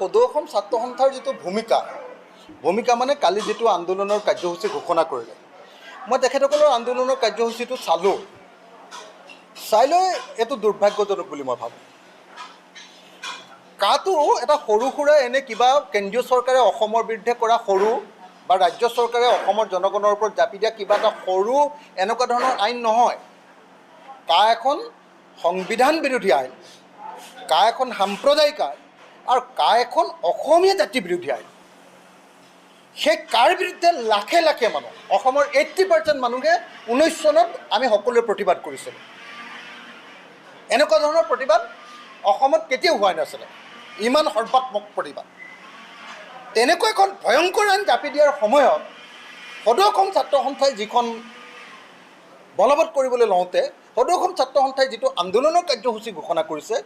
সদৌ অসম ছাত্ৰ সন্থাৰ যিটো ভূমিকা মানে কালি যিটো আন্দোলনৰ কাৰ্যসূচী ঘোষণা কৰিলে, মই তেখেতসকলৰ আন্দোলনৰ কাৰ্যসূচীটো চালোঁ। চাই লৈ এইটো দুৰ্ভাগ্যজনক বুলি মই ভাবোঁ। কাটো এটা সৰু সুৰা এনে কিবা কেন্দ্ৰীয় চৰকাৰে অসমৰ বিৰুদ্ধে কৰা সৰু বা ৰাজ্য চৰকাৰে অসমৰ জনগণৰ ওপৰত জাপি দিয়া কিবা এটা সৰু এনেকুৱা ধৰণৰ আইন নহয়। এখন সংবিধান বিৰোধী আইন, এখন সাম্প্ৰদায়িক আইন আৰু এখন অসমীয়া জাতি বিৰোধী আইন। সেই বিৰুদ্ধে লাখে লাখে মানুহ, অসমৰ 80% মানুহে 19 চনত আমি সকলোৱে প্ৰতিবাদ কৰিছিলোঁ। এনেকুৱা ধৰণৰ প্ৰতিবাদ অসমত কেতিয়াও হোৱা নাছিলে, ইমান সৰ্বাত্মক প্ৰতিবাদ। তেনেকুৱা এখন ভয়ংকৰ আইন জাপি দিয়াৰ সময়ত সদৌ অসম ছাত্ৰ সন্থাই যিখন বলবৎ কৰিবলৈ লওঁতে সদৌ অসম ছাত্ৰ সন্থাই যিটো আন্দোলনৰ কাৰ্যসূচী ঘোষণা কৰিছে,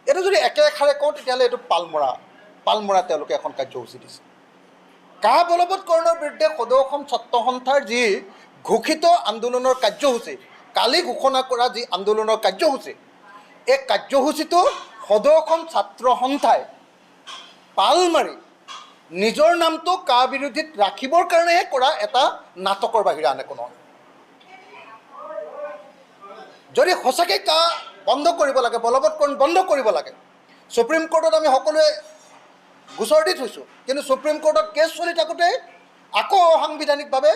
এইটো যদি একেষাৰে কওঁ তেতিয়াহ'লে এইটো পালমৰা তেওঁলোকে এখন কাৰ্যসূচী দিছে। বলবৎকৰণৰ বিৰুদ্ধে সদৌ অসম ছাত্ৰ সন্থাৰ যি ঘোষিত আন্দোলনৰ কাৰ্যসূচী, কালি ঘোষণা কৰা যি আন্দোলনৰ কাৰ্যসূচী, এই কাৰ্যসূচীটো সদৌ অসম ছাত্ৰ সন্থাই পাল মাৰি নিজৰ নামটো বিৰোধীত ৰাখিবৰ কাৰণেহে কৰা এটা নাটকৰ বাহিৰে আন একো নহয়। যদি সঁচাকৈ বন্ধ কৰিব লাগে, বলবৎকৰণ বন্ধ কৰিব লাগে, সুপ্ৰিম কোৰ্টত আমি সকলোৱে গোচৰ দি থৈছোঁ, কিন্তু সুপ্ৰিম কোৰ্টত কেছ চলি থাকোঁতে আকৌ অসাংবিধানিকভাৱে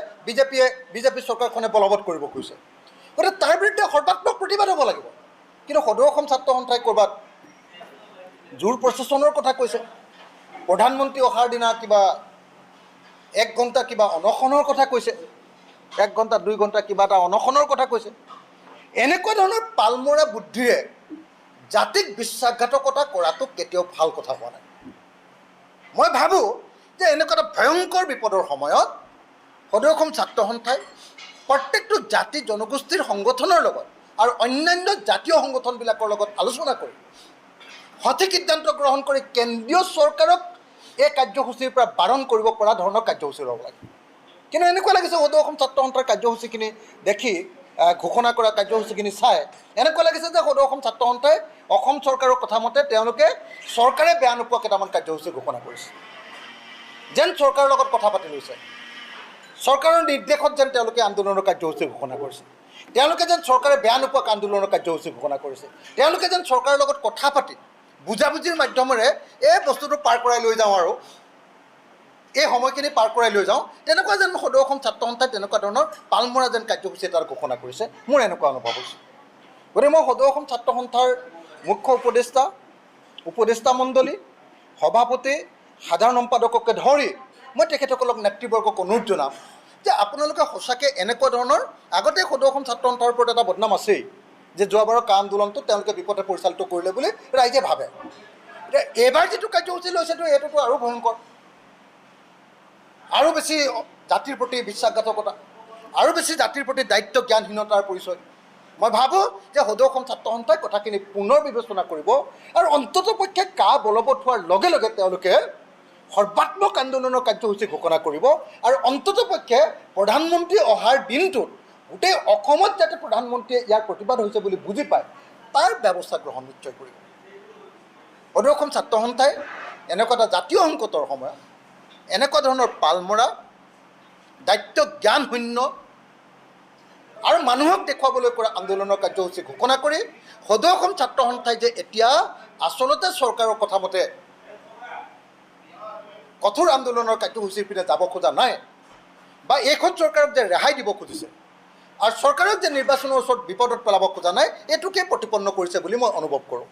বিজেপি চৰকাৰখনে বলবৎ কৰিব কৈছে। গতিকে তাৰ বিৰুদ্ধে সৰ্বাত্মক প্ৰতিবাদ হ'ব লাগিব। কিন্তু সদৌ অসম ছাত্ৰ সন্থাই ক'ৰবাত জোৰ প্ৰশাসনৰ কথা কৈছে, প্ৰধানমন্ত্ৰী অহাৰ দিনা কিবা 1 ঘণ্টা কিবা অনশনৰ কথা কৈছে, 1 ঘণ্টা 2 ঘণ্টা কিবা এটা অনশনৰ কথা কৈছে। এনেকুৱা ধৰণৰ পালমৰা বুদ্ধিৰে জাতিক বিশ্বাসঘাতকতা কৰাটো কেতিয়াও ভাল কথা হোৱা নাই। মই ভাবোঁ যে এনেকুৱা এটা ভয়ংকৰ বিপদৰ সময়ত সদৌ অসম ছাত্ৰ সন্থাই প্ৰত্যেকটো জাতি জনগোষ্ঠীৰ সংগঠনৰ লগত আৰু অন্যান্য জাতীয় সংগঠনবিলাকৰ লগত আলোচনা কৰি সঠিক সিদ্ধান্ত গ্ৰহণ কৰি কেন্দ্ৰীয় চৰকাৰক এই কাৰ্যসূচীৰ পৰা বাৰণ কৰিব পৰা ধৰণৰ কাৰ্যসূচী ল'ব লাগে। কিন্তু এনেকুৱা লাগিছে সদৌ অসম ছাত্ৰ সন্থাৰ কাৰ্যসূচীখিনি দেখি, ঘোষণা কৰা কাৰ্যসূচীখিনি চাই এনেকুৱা লাগিছে যে সদৌ অসম ছাত্ৰ সন্থাই অসম চৰকাৰৰ কথা মতে তেওঁলোকে চৰকাৰে বেয়া নোপোৱা কেইটামান কাৰ্যসূচী ঘোষণা কৰিছে, যেন চৰকাৰৰ লগত কথা পাতি লৈছে, চৰকাৰৰ নিৰ্দেশত যেন তেওঁলোকে আন্দোলনৰ কাৰ্যসূচী ঘোষণা কৰিছে, তেওঁলোকে যেন চৰকাৰে বেয়া নোপোৱা আন্দোলনৰ কাৰ্যসূচী ঘোষণা কৰিছে, তেওঁলোকে যেন চৰকাৰৰ লগত কথা পাতি বুজাবুজিৰ মাধ্যমেৰে এই বস্তুটো পাৰ কৰাই লৈ যাওঁ আৰু এই সময়খিনি পাৰ কৰাই লৈ যাওঁ, তেনেকুৱা যেন সদৌ অসম ছাত্ৰ সন্থাই তেনেকুৱা ধৰণৰ পালমৰা যেন কাৰ্যসূচী এটাৰ ঘোষণা কৰিছে, মোৰ এনেকুৱা অনুভৱ হৈছে। গতিকে মই সদৌ অসম ছাত্ৰ সন্থাৰ মুখ্য উপদেষ্টা মণ্ডলী, সভাপতি, সাধাৰণ সম্পাদককে ধৰি মই তেখেতসকলক নেতৃবৰ্গক অনুৰোধ জনাম যে আপোনালোকে সঁচাকৈ এনেকুৱা ধৰণৰ, আগতে সদৌ অসম ছাত্ৰ সন্থাৰ ওপৰত এটা বদনাম আছেই যে যোৱাবাৰৰ আন্দোলনটো তেওঁলোকে বিপথে পৰিচালিত কৰিলে বুলি ৰাইজে ভাবে। এতিয়া এইবাৰ যিটো কাৰ্যসূচী লৈছেতো এইটোতো আৰু ভয়ংকৰ, আৰু বেছি জাতিৰ প্ৰতি বিশ্বাসঘাতকতা, আৰু বেছি জাতিৰ প্ৰতি দায়িত্ব জ্ঞানহীনতাৰ পৰিচয়। মই ভাবোঁ যে সদৌ অসম ছাত্ৰ সন্থাই কথাখিনি পুনৰ বিবেচনা কৰিব আৰু অন্ততঃপক্ষে বলবৎ হোৱাৰ লগে লগে তেওঁলোকে সৰ্বাত্মক আন্দোলনৰ কাৰ্যসূচী ঘোষণা কৰিব আৰু অন্ততঃপক্ষে প্ৰধানমন্ত্ৰী অহাৰ দিনটোত গোটেই অসমত যাতে প্ৰধানমন্ত্ৰীয়ে ইয়াৰ প্ৰতিবাদ হৈছে বুলি বুজি পায় তাৰ ব্যৱস্থা গ্ৰহণ নিশ্চয় কৰিব। সদৌ অসম ছাত্ৰ সন্থাই এনেকুৱা এটা জাতীয় সংকটৰ সময়ত এনেকুৱা ধৰণৰ পালমৰা, দায়িত্ব জ্ঞানশূন্য আৰু মানুহক দেখুৱাবলৈ কৰা আন্দোলনৰ কাৰ্যসূচী ঘোষণা কৰি সদৌ অসম ছাত্ৰ সন্থাই যে এতিয়া আচলতে চৰকাৰৰ কথা মতে কঠোৰ আন্দোলনৰ কাৰ্যসূচীৰ পিনে যাব খোজা নাই বা এইখন চৰকাৰক যে ৰেহাই দিব খুজিছে আৰু চৰকাৰক যে নিৰ্বাচনৰ ওচৰত বিপদত পেলাব খোজা নাই, এইটোকে প্ৰতিপন্ন কৰিছে বুলি মই অনুভৱ কৰোঁ।